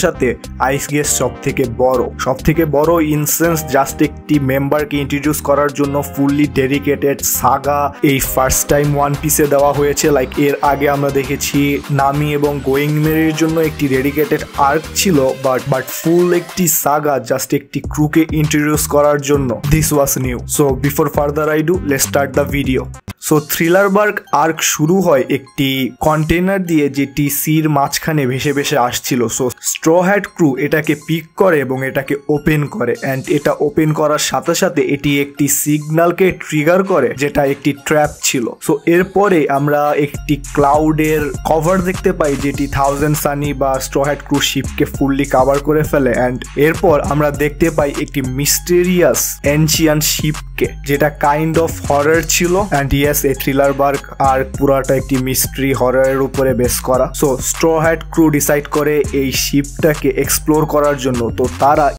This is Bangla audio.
সাথে আইস গেস সব থেকে বড় ইনসেন্স জাস্ট একটি মেম্বারকে ইন্ট্রোডিউস করার জন্য ফুললি ডেডিকেটেড সাগা এই ফার্স্ট টাইম ওয়ান পিসে দেওয়া হয়েছে। লাইক এর আগে আমরা দেখেছি নামি এবং গোয়িং মেরির জন্য একটি ডেডিকেটেড আর্ক ছিল, বাট ফুল একটি সাগা জাস্ট একটি ক্রুকে ইন্ট্রোডিউস করার জন্য। This was new. So before further I do, let's start the video. So Thriller Bark arc শুরু হয় একটি কন্টেনার দিয়ে যেটি সির মাঝখানে ভেসে ভেসে আসছিল। সো স্ট্র হ্যাট ক্রু এটাকে পিক করে এবং এটাকে ওপেন করে, অ্যান্ড এটা ওপেন করার সাথে সাথে এটি একটি সিগন্যালকে ট্রিগার করে যেটা একটি ট্র্যাপ ছিল। সো এরপরে আমরা একটি ক্লাউডের কভার দেখতে পাই যেটি থাউজেন্ড সানি বা স্ট্র হ্যাট ক্রু শিপকে ফুললি কাভার করে ফেলে, অ্যান্ড এরপর আমরা দেখতে পাই একটি মিস্টেরিয়াস এনশিয়ান শিপকে যেটা কাইন্ড অফ হরর ছিল। অ্যান্ড ইয়েস, এই থ্রিলার বার্গ আর পুরাটা একটি মিস্ট্রি হররের উপরে বেস করা। So straw hat crew decide করে এই শিপটাকে এক্সপ্লোর করার জন্য। তো তারা